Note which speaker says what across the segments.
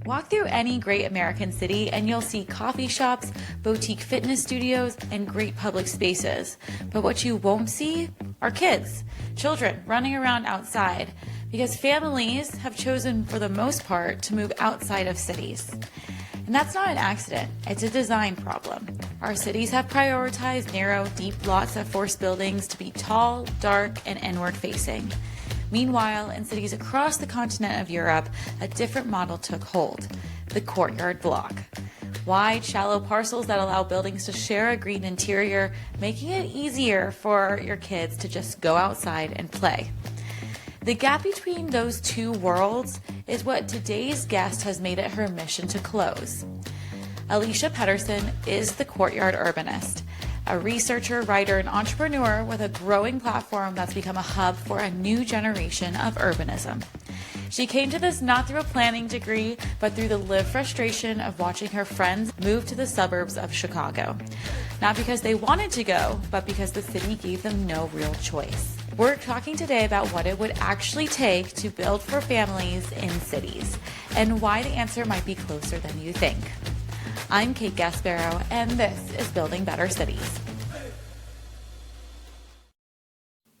Speaker 1: Walk through any great American city and you'll see coffee shops, boutique fitness studios, and great public spaces. But what you won't see are kids, children running around outside, because families have chosen, for the most part, to move outside of cities. And that's not an accident, it's a design problem. Our cities have prioritized narrow, deep lots that force buildings to be tall, dark, and inward facing. Meanwhile, in cities across the continent of Europe, a different model took hold: the courtyard block. Wide, shallow parcels that allow buildings to share a green interior, making it easier for your kids to just go outside and play. The gap between those two worlds is what today's guest has made it her mission to close. Alicia Pederson is the courtyard urbanist, a researcher, writer, and entrepreneur with a growing platform that's become a hub for a new generation of urbanism. She came to this not through a planning degree, but through the lived frustration of watching her friends move to the suburbs of Chicago. Not because they wanted to go, but because the city gave them no real choice. We're talking today about what it would actually take to build for families in cities, and why the answer might be closer than you think. I'm Kate Gasparo, and this is Building Better Cities.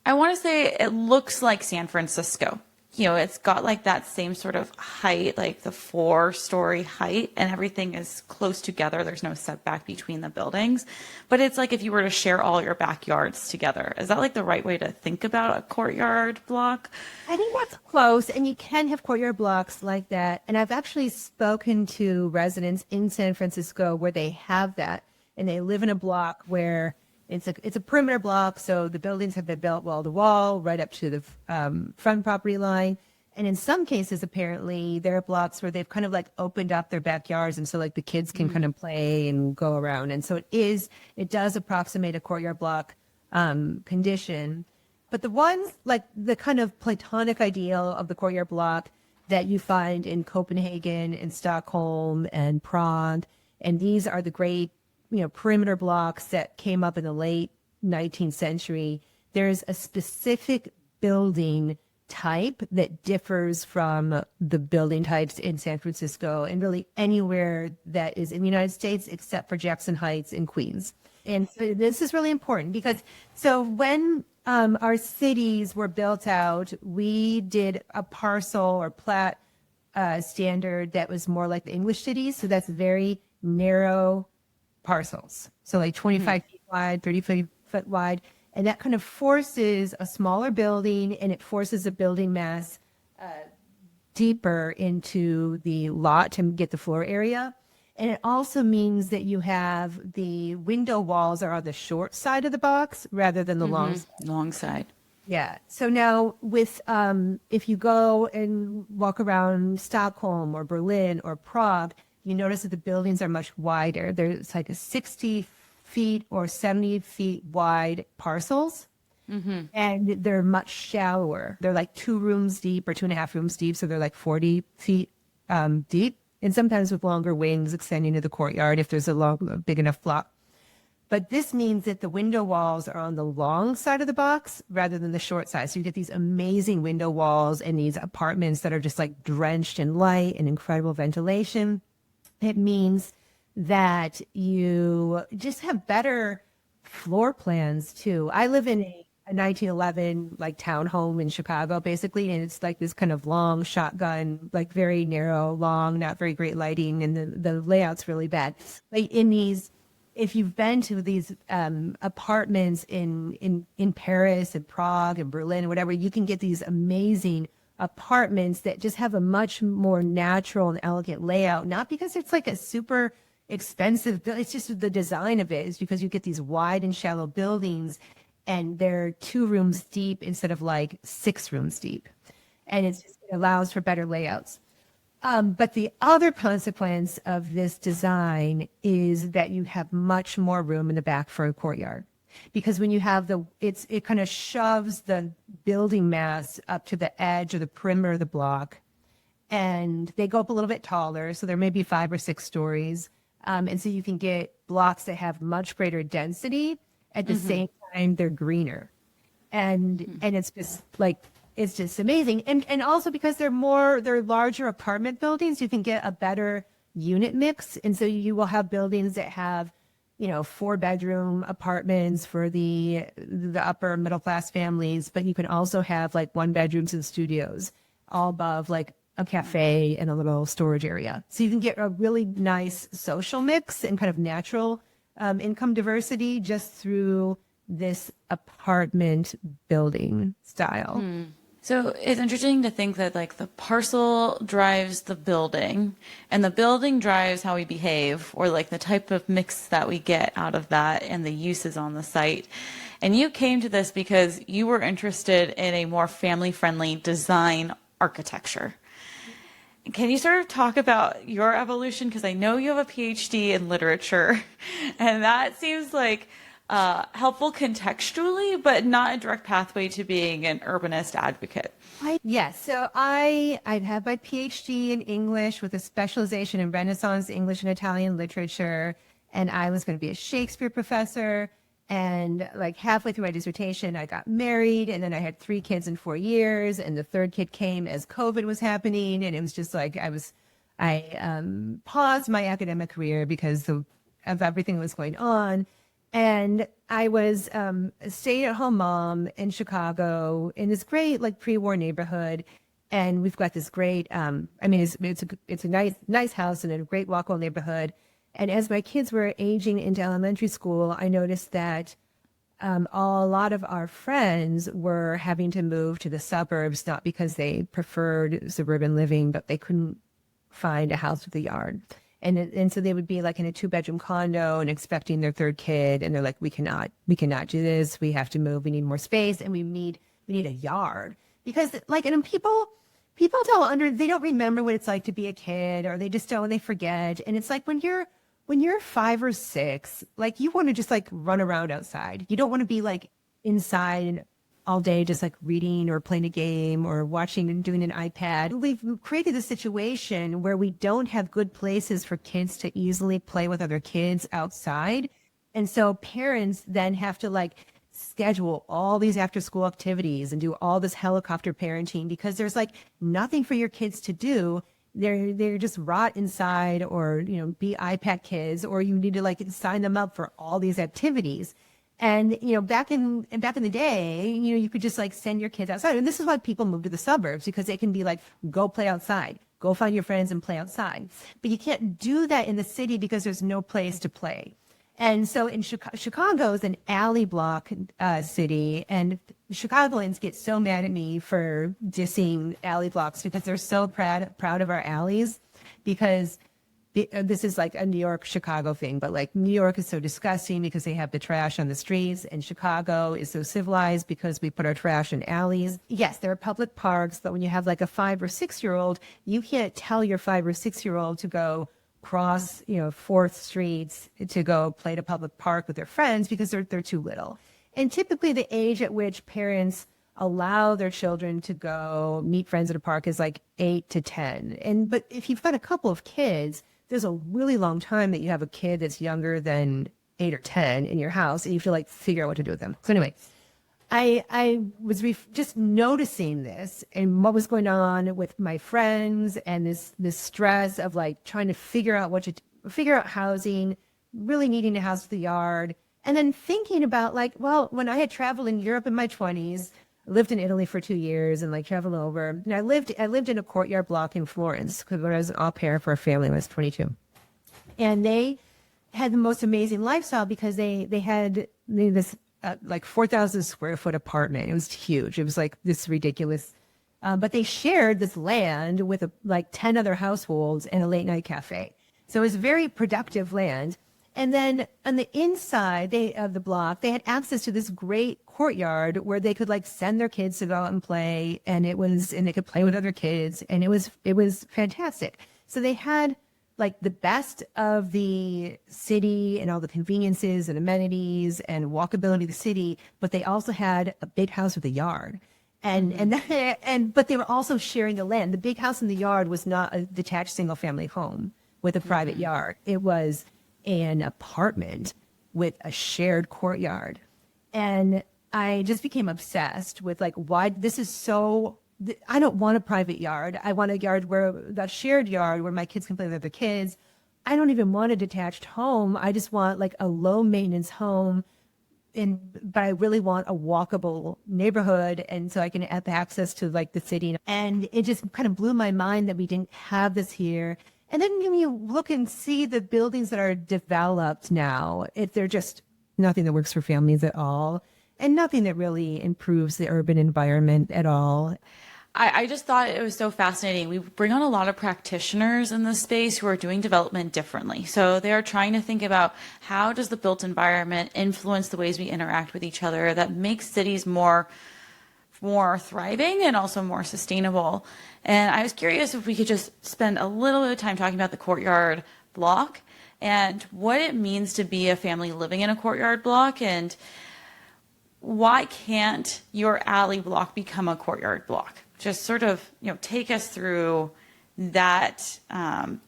Speaker 1: I want to say it looks like San Francisco. You know, it's got like that same sort of height, like the 4-story height, and everything is close together. There's no setback between the buildings. But it's like if you were to share all your backyards together. Is that like the right way to think about a courtyard block?
Speaker 2: I think that's close, and you can have courtyard blocks like that. And I've actually spoken to residents in San Francisco where they have that, and they live in a block where it's a perimeter block, so the buildings have been built wall to wall, right up to the front property line. And in some cases, apparently, there are blocks where they've kind of like opened up their backyards, and so like the kids can kind of play and go around. And so it does approximate a courtyard block condition. But the ones like the kind of platonic ideal of the courtyard block that you find in Copenhagen and Stockholm and Prague, and these are the great perimeter blocks that came up in the late 19th century. There's a specific building type that differs from the building types in San Francisco and really anywhere that is in the United States except for Jackson Heights and Queens. And so this is really important because when our cities were built out, we did a parcel or plat standard that was more like the English cities. So that's very narrow parcels. So like 25 feet wide, 30 foot wide. And that kind of forces a smaller building, and it forces a building mass deeper into the lot to get the floor area. And it also means that you have the window walls are on the short side of the box rather than the long
Speaker 1: side.
Speaker 2: Yeah. So now with if you go and walk around Stockholm or Berlin or Prague, you notice that the buildings are much wider. There's like a 60 feet or 70 feet wide parcels, and they're much shallower. They're like 2 rooms deep or 2.5 rooms deep, so they're like 40 feet deep, and sometimes with longer wings extending to the courtyard if there's a big enough block. But this means that the window walls are on the long side of the box rather than the short side. So you get these amazing window walls and these apartments that are just like drenched in light and incredible ventilation. It means that you just have better floor plans too. I live in a 1911 like townhome in Chicago, basically, and it's like this kind of long shotgun, like very narrow, long, not very great lighting, and the layout's really bad. Like if you've been to these apartments in Paris and Prague and Berlin, whatever, you can get these amazing apartments that just have a much more natural and elegant layout, not because it's like a super expensive, it's just the design of it is because you get these wide and shallow buildings and they're 2 rooms deep instead of like 6 rooms deep. And it allows for better layouts. But the other consequence of this design is that you have much more room in the back for a courtyard. Because when you have it kind of shoves the building mass up to the edge or the perimeter of the block, and they go up a little bit taller. So there may be 5 or 6 stories. And so you can get blocks that have much greater density. At the same time, they're greener. And it's just like it's just amazing. And also because they're larger apartment buildings, you can get a better unit mix. And so you will have buildings that have, 4-bedroom apartments for the upper middle class families, but you can also have like 1-bedrooms and studios all above like a cafe and a little storage area. So you can get a really nice social mix and kind of natural income diversity just through this apartment building style.
Speaker 1: So it's interesting to think that like the parcel drives the building and the building drives how we behave, or like the type of mix that we get out of that and the uses on the site. And you came to this because you were interested in a more family-friendly design architecture. Can you sort of talk about your evolution? Because I know you have a PhD in literature, and that seems like helpful contextually, but not a direct pathway to being an urbanist advocate.
Speaker 2: Yes. So I have my PhD in English with a specialization in Renaissance English and Italian literature. And I was going to be a Shakespeare professor. And like halfway through my dissertation, I got married, and then I had 3 kids in 4 years. And the 3rd kid came as COVID was happening. And it was just like I paused my academic career because of everything that was going on. And I was a stay-at-home mom in Chicago in this great like pre-war neighborhood, and we've got this great it's a nice house in a great walkable neighborhood. And as my kids were aging into elementary school, I noticed that a lot of our friends were having to move to the suburbs, not because they preferred suburban living, but they couldn't find a house with a yard. And so they would be like in a 2-bedroom condo and expecting their 3rd kid. And they're like, we cannot do this. We have to move. We need more space. And we need a yard, because like, and people they don't remember what it's like to be a kid, or they just don't, they forget. And it's like when you're 5 or 6, like you want to just like run around outside. You don't want to be like inside all day just like reading or playing a game or watching and doing an iPad. We've created a situation where we don't have good places for kids to easily play with other kids outside. And so parents then have to like schedule all these after school activities and do all this helicopter parenting because there's like nothing for your kids to do. They're just rot inside, or, be iPad kids, or you need to like sign them up for all these activities. And, back in the day, you could just like send your kids outside. And this is why people move to the suburbs, because they can be like, go play outside, go find your friends and play outside. But you can't do that in the city because there's no place to play. And so in Chicago is an alley block city, and Chicagoans get so mad at me for dissing alley blocks because they're so proud of our alleys, because this is like a New York, Chicago thing, but like New York is so disgusting because they have the trash on the streets, and Chicago is so civilized because we put our trash in alleys. Yes, there are public parks, but when you have like a 5 or 6-year-old, you can't tell your 5 or 6-year-old to go cross, 4th Street to go play at a public park with their friends because they're too little. And typically the age at which parents allow their children to go meet friends at a park is like 8 to 10. But if you've got a couple of kids, there's a really long time that you have a kid that's younger than 8 or 10 in your house, and you have to like figure out what to do with them. So anyway, I was just noticing this and what was going on with my friends, and this stress of like trying to figure out housing, really needing a house with a yard, and then thinking about like, well, when I had traveled in Europe in my 20s, I lived in Italy for 2 years and like traveled over, and I lived in a courtyard block in Florence because when I was an au pair for a family when I was 22, and they had the most amazing lifestyle because they had this like 4,000 square foot apartment. It was huge. It was like this ridiculous, but they shared this land with like 10 other households and a late night cafe. So it was very productive land. And then on the inside of the block, they had access to this great courtyard where they could like send their kids to go out and play, and they could play with other kids, and it was fantastic. So they had like the best of the city and all the conveniences and amenities and walkability of the city, but they also had a big house with a yard. But they were also sharing the land. The big house in the yard was not a detached single family home with a private yard. It was an apartment with a shared courtyard. And I just became obsessed with like why this is so. I don't want a private yard. I want a yard where that shared yard where my kids can play with other kids. I don't even want a detached home. I just want like a low maintenance home, but I really want a walkable neighborhood, and so I can have access to like the city. And it just kind of blew my mind that we didn't have this here. And then when you look and see the buildings that are developed now, they're just nothing that works for families at all, and nothing that really improves the urban environment at all.
Speaker 1: I just thought it was so fascinating. We bring on a lot of practitioners in this space who are doing development differently. So they are trying to think about how does the built environment influence the ways we interact with each other that makes cities more thriving and also more sustainable. And I was curious if we could just spend a little bit of time talking about the courtyard block and what it means to be a family living in a courtyard block, and why can't your alley block become a courtyard block? Just sort of, take us through that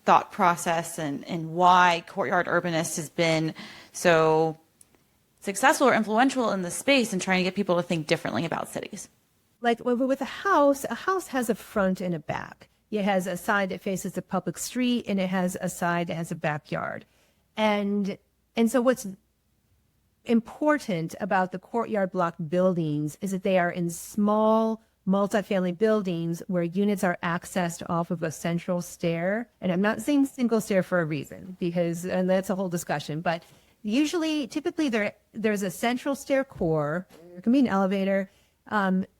Speaker 1: thought process and why courtyard urbanist has been so successful or influential in the space and trying to get people to think differently about cities.
Speaker 2: Like with a house has a front and a back. It has a side that faces the public street, and it has a side that has a backyard. And so what's important about the courtyard block buildings is that they are in small multifamily buildings where units are accessed off of a central stair. And I'm not saying single stair for a reason, and that's a whole discussion, but typically there's a central stair core. There can be an elevator.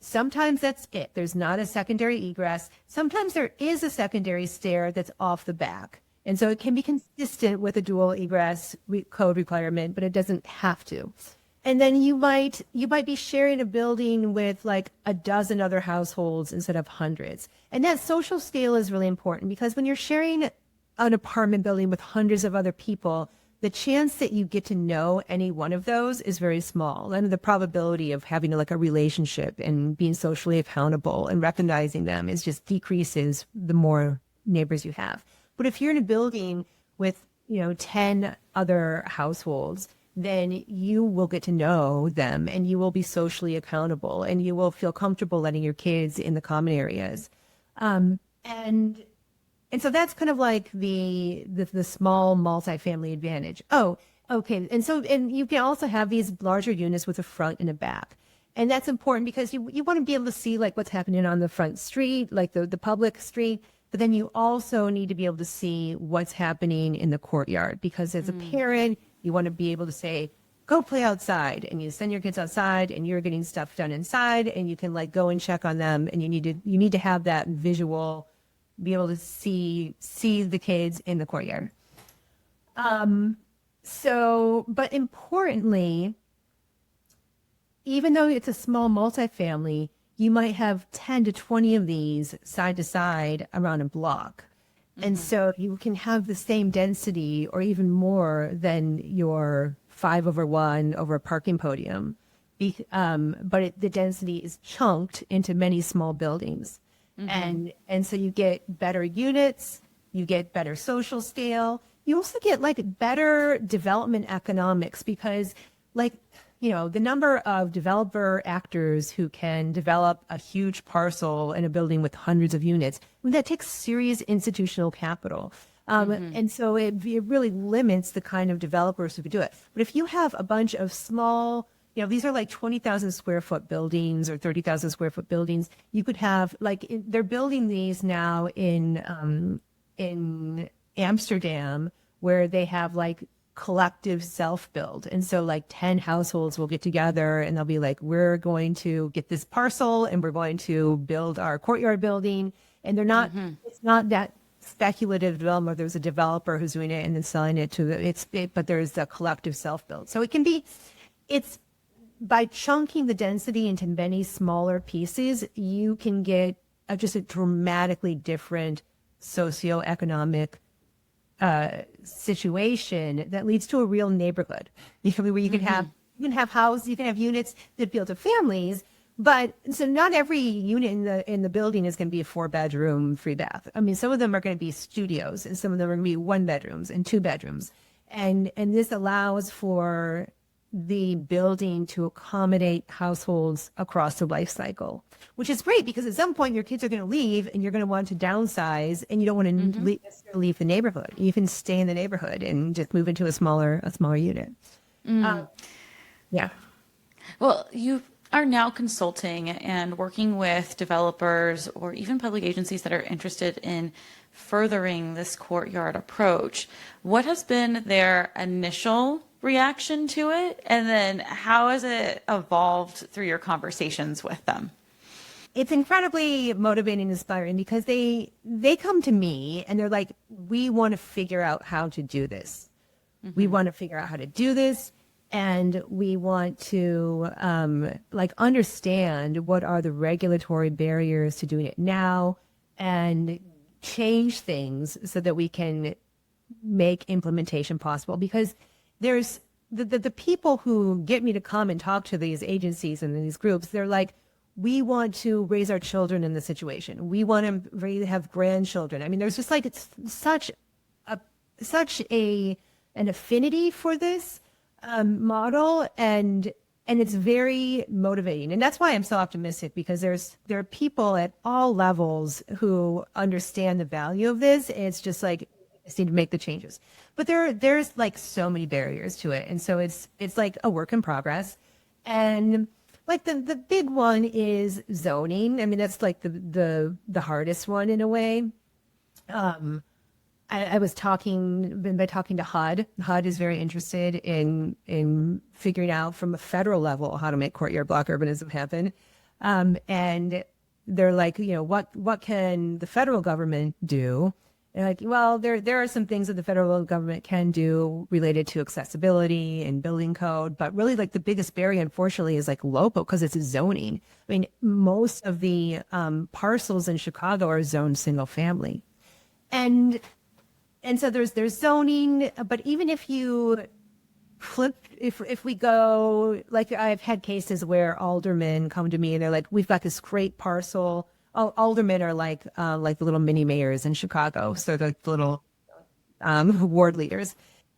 Speaker 2: Sometimes that's it. There's not a secondary egress. Sometimes there is a secondary stair that's off the back. And so it can be consistent with a dual egress code requirement, but it doesn't have to. And then you might be sharing a building with like a dozen other households instead of hundreds. And that social scale is really important, because when you're sharing an apartment building with hundreds of other people, the chance that you get to know any one of those is very small. And the probability of having like a relationship and being socially accountable and recognizing them just decreases the more neighbors you have. But if you're in a building with, 10 other households, then you will get to know them, and you will be socially accountable, and you will feel comfortable letting your kids in the common areas. And so that's kind of like the small multifamily advantage. Oh, okay. And you can also have these larger units with a front and a back. And that's important because you want to be able to see like what's happening on the front street, like the public street. But then you also need to be able to see what's happening in the courtyard, because as a parent, you want to be able to say, go play outside, and you send your kids outside and you're getting stuff done inside, and you can like go and check on them. And you need to have that visual, be able to see the kids in the courtyard. But importantly, even though it's a small multifamily, you might have 10 to 20 of these side to side around a block. And so you can have the same density or even more than your 5/1 over a parking podium. But the density is chunked into many small buildings. And so you get better units, you get better social scale. You also get like better development economics, because the number of developer actors who can develop a huge parcel in a building with hundreds of units, that takes serious institutional capital. And so it really limits the kind of developers who could do it. But if you have a bunch of small, these are like 20,000 square foot buildings or 30,000 square foot buildings, you could have they're building these now in Amsterdam, where they have like collective self-build. And so like 10 households will get together and they'll be like, we're going to get this parcel and we're going to build our courtyard building. And they're not, it's not that speculative development. There's a developer who's doing it and then selling it but there's a collective self-build. So it's by chunking the density into many smaller pieces, you can get just a dramatically different socioeconomic situation that leads to a real neighborhood. Where you can have houses, you can have units that appeal to families, but so not every unit in the building is going to be a 4-bedroom, 3-bath. I mean, some of them are going to be studios, and some of them are going to be 1 bedrooms and 2 bedrooms, and this allows for the building to accommodate households across the life cycle, which is great because at some point your kids are going to leave and you're going to want to downsize and you don't want to leave the neighborhood. You can stay in the neighborhood and just move into a smaller unit. Yeah.
Speaker 1: Well, you are now consulting and working with developers or even public agencies that are interested in furthering this courtyard approach. What has been their initial reaction to it? And then how has it evolved through your conversations with them?
Speaker 2: It's incredibly motivating and inspiring because they come to me and they're like, we want to figure out how to do this. We want to figure out how to do this. And we want to understand what are the regulatory barriers to doing it now and change things so that we can make implementation possible. Because there's the people who get me to come and talk to these agencies and these groups, they're like, we want to raise our children in this situation. We want to have grandchildren. I mean, there's just like, it's such an affinity for this model, and it's very motivating, and that's why I'm so optimistic, because there are people at all levels who understand the value of this. It's just like, just need to make the changes, but there's like so many barriers to it, and so it's like a work in progress. And like the big one is zoning. I mean, that's like the hardest one in a way. I was talking to HUD. HUD is very interested in figuring out from a federal level how to make courtyard block urbanism happen. And they're like, what can the federal government do? And like, well, there are some things that the federal government can do related to accessibility and building code, but really like the biggest barrier, unfortunately, is like local, because it's zoning. I mean, most of the parcels in Chicago are zoned single family. And so there's zoning, but even if you flip, if we go, like I've had cases where aldermen come to me and they're like, we've got this great parcel. Aldermen are like the little mini mayors in Chicago. So they're the little ward leaders.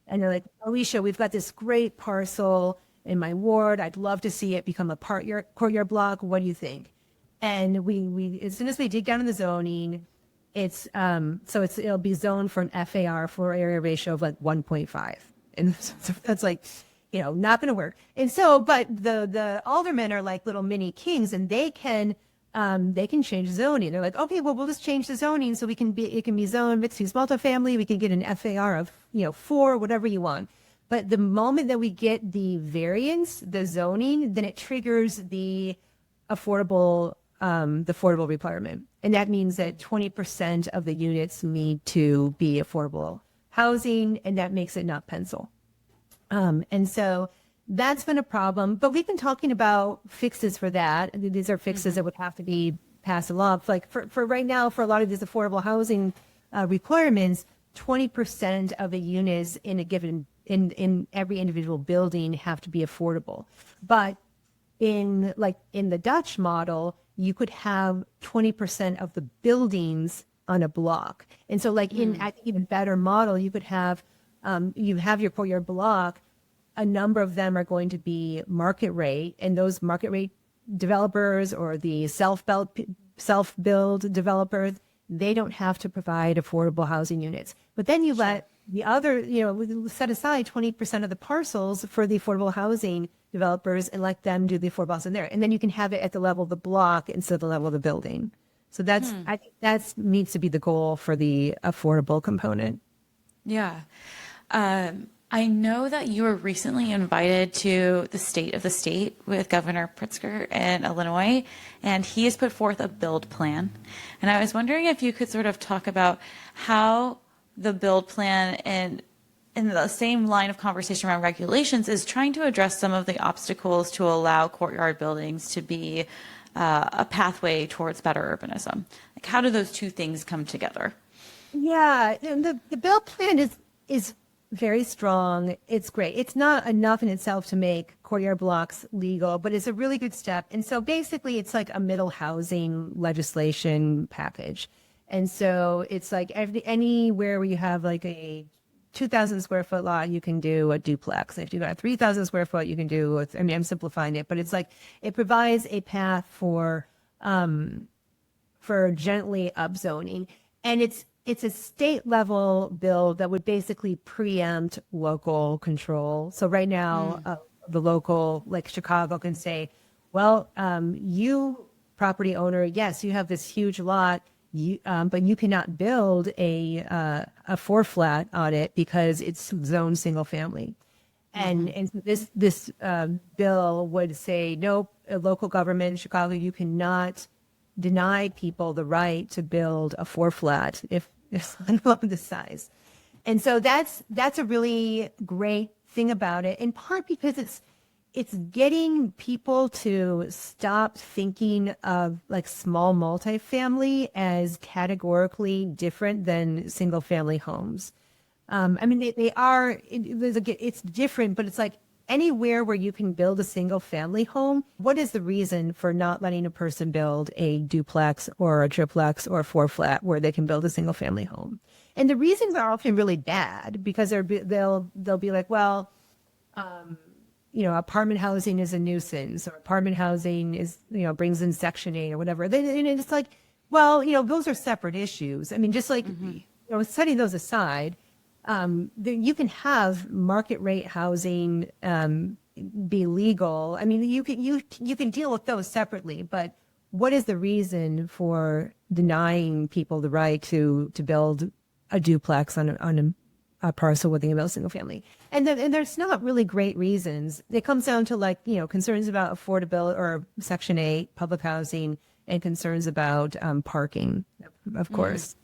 Speaker 2: And they're like, Alicia, we've got this great parcel in my ward. I'd love to see it become a courtyard block. What do you think? And we as soon as we dig down in the zoning, it'll be zoned for an FAR, floor area ratio, of like 1.5. And so that's like, not going to work. And so, but the aldermen are like little mini kings, and they can change zoning. They're like, okay, well, we'll just change the zoning so it can be zoned mixed use multifamily. We can get an FAR of, 4, whatever you want. But the moment that we get the variance, the zoning, then it triggers the affordable requirement. And that means that 20% of the units need to be affordable housing, and that makes it not pencil. And so that's been a problem, but we've been talking about fixes for that. These are fixes that would have to be passed along. Like for right now, for a lot of these affordable housing requirements, 20% of the units in a given, in every individual building have to be affordable. But in the Dutch model, you could have 20% of the buildings on a block. And so in I think even better model, you could have, you have your courtyard block, a number of them are going to be market rate, and those market rate developers or the self-build developers, they don't have to provide affordable housing units. But then you let the other, set aside 20% of the parcels for the affordable housing developers and let them do the affordable housing there. And then you can have it at the level of the block instead of the level of the building. So I think that needs to be the goal for the affordable component.
Speaker 1: Yeah. I know that you were recently invited to the State of the State with Governor Pritzker in Illinois, and he has put forth a build plan. And I was wondering if you could sort of talk about how the build plan and in the same line of conversation around regulations is trying to address some of the obstacles to allow courtyard buildings to be a pathway towards better urbanism. Like, how do those two things come together?
Speaker 2: Yeah, and the build plan is very strong. It's great. It's not enough in itself to make courtyard blocks legal, but it's a really good step. And so basically it's like a middle housing legislation package. And so it's like anywhere where you have like a 2,000 square foot lot, you can do a duplex. If you've got a 3,000 square foot, you can do, I mean, I'm simplifying it, but it's like, it provides a path for gently upzoning. And it's a state level bill that would basically preempt local control. So right now, the local, like Chicago, can say, well, you property owner, yes, you have this huge lot, but you cannot build a 4-flat on it because it's zoned single family. And so this bill would say, nope, a local government in Chicago, you cannot deny people the right to build a 4-flat if of this size. And so that's a really great thing about it, in part because it's getting people to stop thinking of like small multifamily as categorically different than single family homes. I mean, they are, it's different, but it's like anywhere where you can build a single family home, what is the reason for not letting a person build a duplex or a triplex or a 4-flat where they can build a single family home? And the reasons are often really bad because they'll be like, well, apartment housing is a nuisance, or apartment housing is, brings in Section 8 or whatever. And it's like, well, those are separate issues. I mean, just like, setting those aside, you can have market rate housing be legal. I mean, you can deal with those separately, but what is the reason for denying people the right to build a duplex on a parcel within a single family? And there's not really great reasons. It comes down to like, concerns about affordability or Section 8 public housing, and concerns about parking, of course.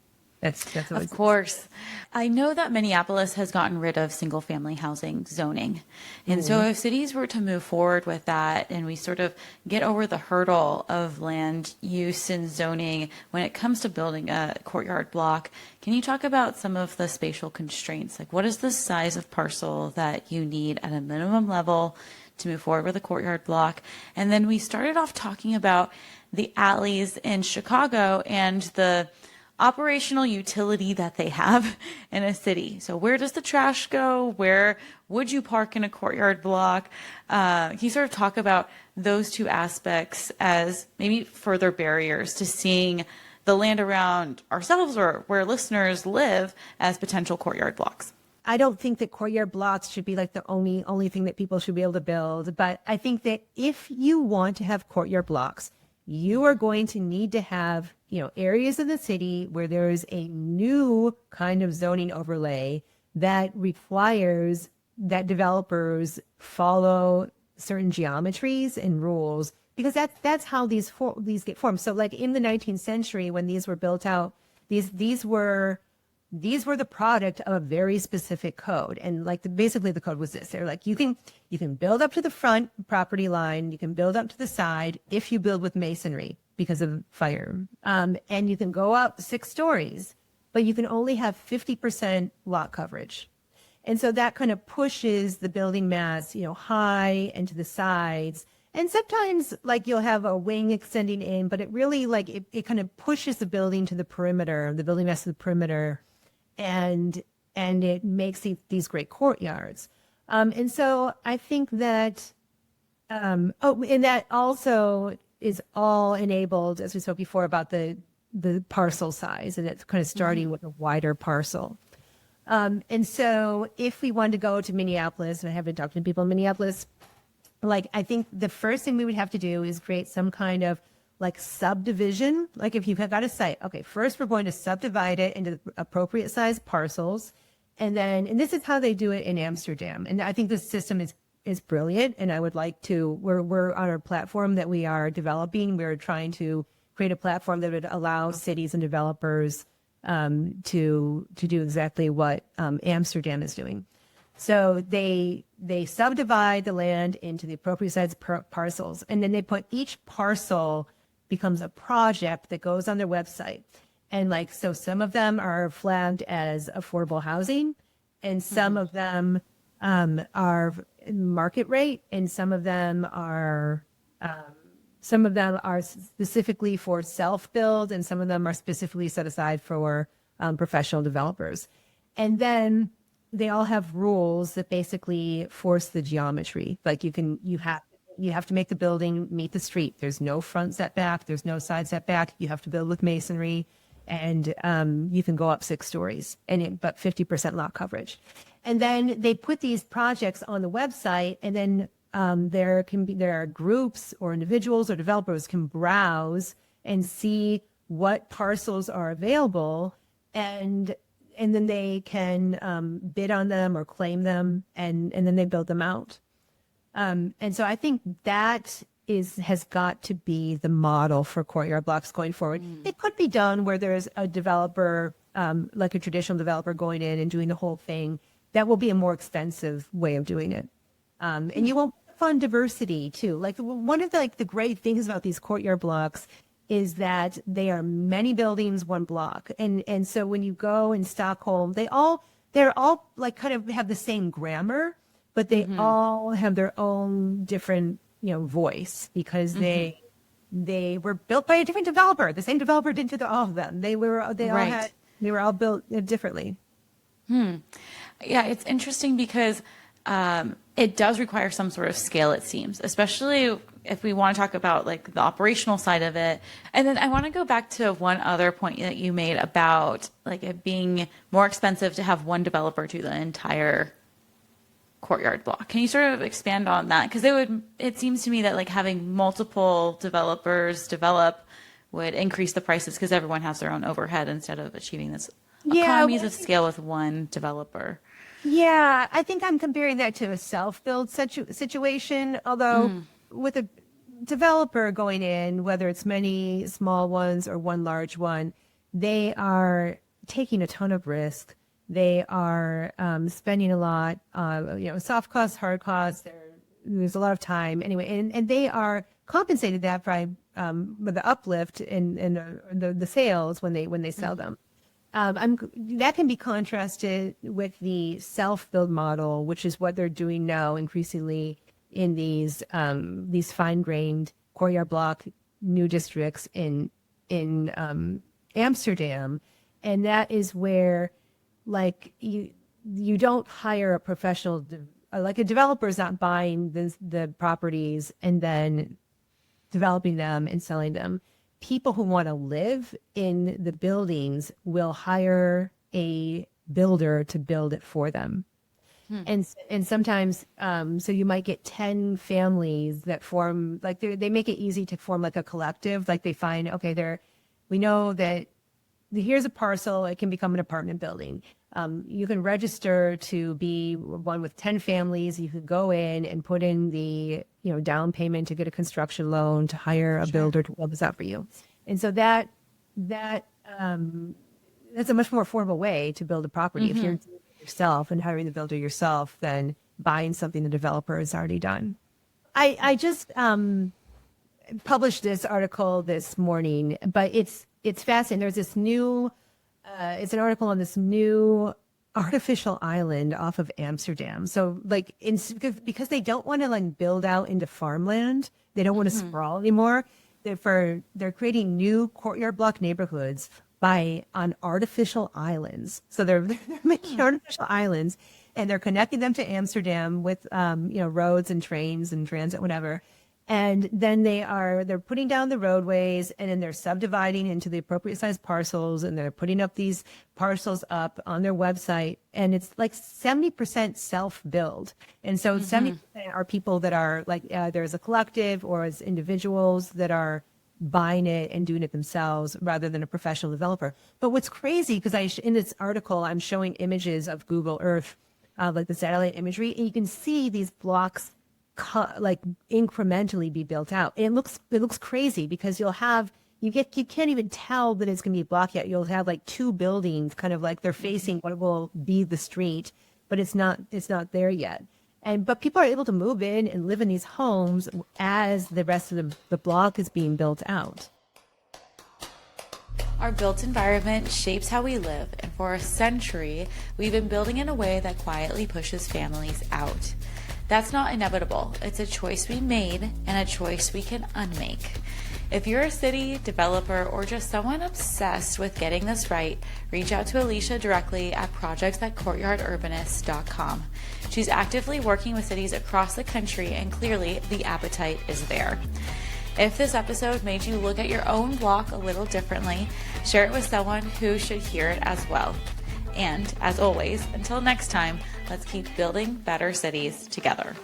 Speaker 2: That's
Speaker 1: of course. I know that Minneapolis has gotten rid of single family housing zoning. And so if cities were to move forward with that and we sort of get over the hurdle of land use and zoning when it comes to building a courtyard block, can you talk about some of the spatial constraints? Like, what is the size of parcel that you need at a minimum level to move forward with a courtyard block? And then we started off talking about the alleys in Chicago and the operational utility that they have in a city. So where does the trash go? Where would you park in a courtyard block? Can you sort of talk about those two aspects as maybe further barriers to seeing the land around ourselves or where listeners live as potential courtyard blocks?
Speaker 2: I don't think that courtyard blocks should be like the only thing that people should be able to build. But I think that if you want to have courtyard blocks, you are going to need to have, areas of the city where there is a new kind of zoning overlay that requires that developers follow certain geometries and rules, because that's how these get formed. So like in the 19th century, when these were built out, these were the product of a very specific code. And like basically the code was this. They're like, you can build up to the front property line. You can build up to the side if you build with masonry because of fire. And you can go up 6 stories, but you can only have 50% lot coverage. And so that kind of pushes the building mass, high and to the sides. And sometimes like you'll have a wing extending in, but it really like it kind of pushes the building to the perimeter, the building mass to the perimeter. And it makes these great courtyards. And so I think that, and that also is all enabled, as we spoke before, about the parcel size, and it's kind of starting with a wider parcel. And so if we wanted to go to Minneapolis, and I have been talking to people in Minneapolis, like I think the first thing we would have to do is create some kind of like subdivision. Like if you've got a site, okay, first we're going to subdivide it into appropriate size parcels. And this is how they do it in Amsterdam. And I think this system is brilliant. And I would like to, we're on our platform that we are developing. We're trying to create a platform that would allow cities and developers to do exactly what Amsterdam is doing. So they subdivide the land into the appropriate size parcels. And then they put each parcel becomes a project that goes on their website. And like, so some of them are flagged as affordable housing, and some of them are market rate, and some of them are specifically for self-build, and some of them are specifically set aside for professional developers. And then they all have rules that basically force the geometry. Like you have to make the building meet the street. There's no front setback. There's no side setback. You have to build with masonry, and you can go up 6 stories, but 50% lot coverage. And then they put these projects on the website, and then there are groups or individuals or developers can browse and see what parcels are available, and then they can bid on them or claim them, and then they build them out. And so I think that has got to be the model for courtyard blocks going forward. It could be done where there's a developer, like a traditional developer, going in and doing the whole thing. That will be a more expensive way of doing it. And you won't fund diversity too. Like one of the great things about these courtyard blocks is that they are many buildings, one block. And so when you go in Stockholm, they're all like kind of have the same grammar, but they all have their own different, voice, because they were built by a different developer. The same developer didn't do all of them. They were all built differently.
Speaker 1: Yeah, it's interesting because it does require some sort of scale, it seems, especially if we want to talk about like the operational side of it. And then I want to go back to one other point that you made about like it being more expensive to have one developer do the entire courtyard block. Can you sort of expand on that? Because it seems to me that like having multiple developers develop would increase the prices because everyone has their own overhead instead of achieving this economies of scale with one developer.
Speaker 2: Yeah, I think I'm comparing that to a self-build situation, although with a developer going in, whether it's many small ones or one large one, they are taking a ton of risk. They are spending a lot, soft costs, hard costs. There's a lot of time anyway, and they are compensated that by the uplift in the sales when they sell them. That can be contrasted with the self-build model, which is what they're doing now increasingly in these fine-grained courtyard block new districts in Amsterdam, and that is where like you don't hire a professional, like a developer is not buying the properties and then developing them and selling them. People who want to live in the buildings will hire a builder to build it for them. And sometimes, so you might get 10 families that form, like they make it easy to form like a collective. Like they find, okay, we know that here's a parcel, it can become an apartment building. You can register to be one with 10 families. You could go in and put in the down payment to get a construction loan, to hire a builder to build this out for you. And so that's a much more affordable way to build a property if you're doing it yourself and hiring the builder yourself than buying something the developer has already done. I just published this article this morning, but it's fascinating. There's this new, it's an article on this new artificial island off of Amsterdam. So like because they don't want to like build out into farmland, they don't want to sprawl anymore. They're creating new courtyard block neighborhoods on artificial islands. So they're making artificial islands, and they're connecting them to Amsterdam with roads and trains and transit, whatever. And then they're putting down the roadways, and then they're subdividing into the appropriate size parcels, and they're putting up these parcels up on their website. And it's like 70% self-build. And so 70% are people that are like, there's a collective or as individuals that are buying it and doing it themselves rather than a professional developer. But what's crazy, because in this article, I'm showing images of Google Earth, like the satellite imagery, and you can see these blocks like incrementally be built out. And it looks crazy because you can't even tell that it's going to be a block yet. You'll have like 2 buildings kind of like they're facing what will be the street, but it's not there yet. But people are able to move in and live in these homes as the rest of the block is being built out.
Speaker 1: Our built environment shapes how we live, and for a century, we've been building in a way that quietly pushes families out. That's not inevitable. It's a choice we made and a choice we can unmake. If you're a city, developer, or just someone obsessed with getting this right, reach out to Alicia directly at projects@courtyardurbanists.com. She's actively working with cities across the country, and clearly the appetite is there. If this episode made you look at your own block a little differently, share it with someone who should hear it as well. And as always, until next time, let's keep building better cities together.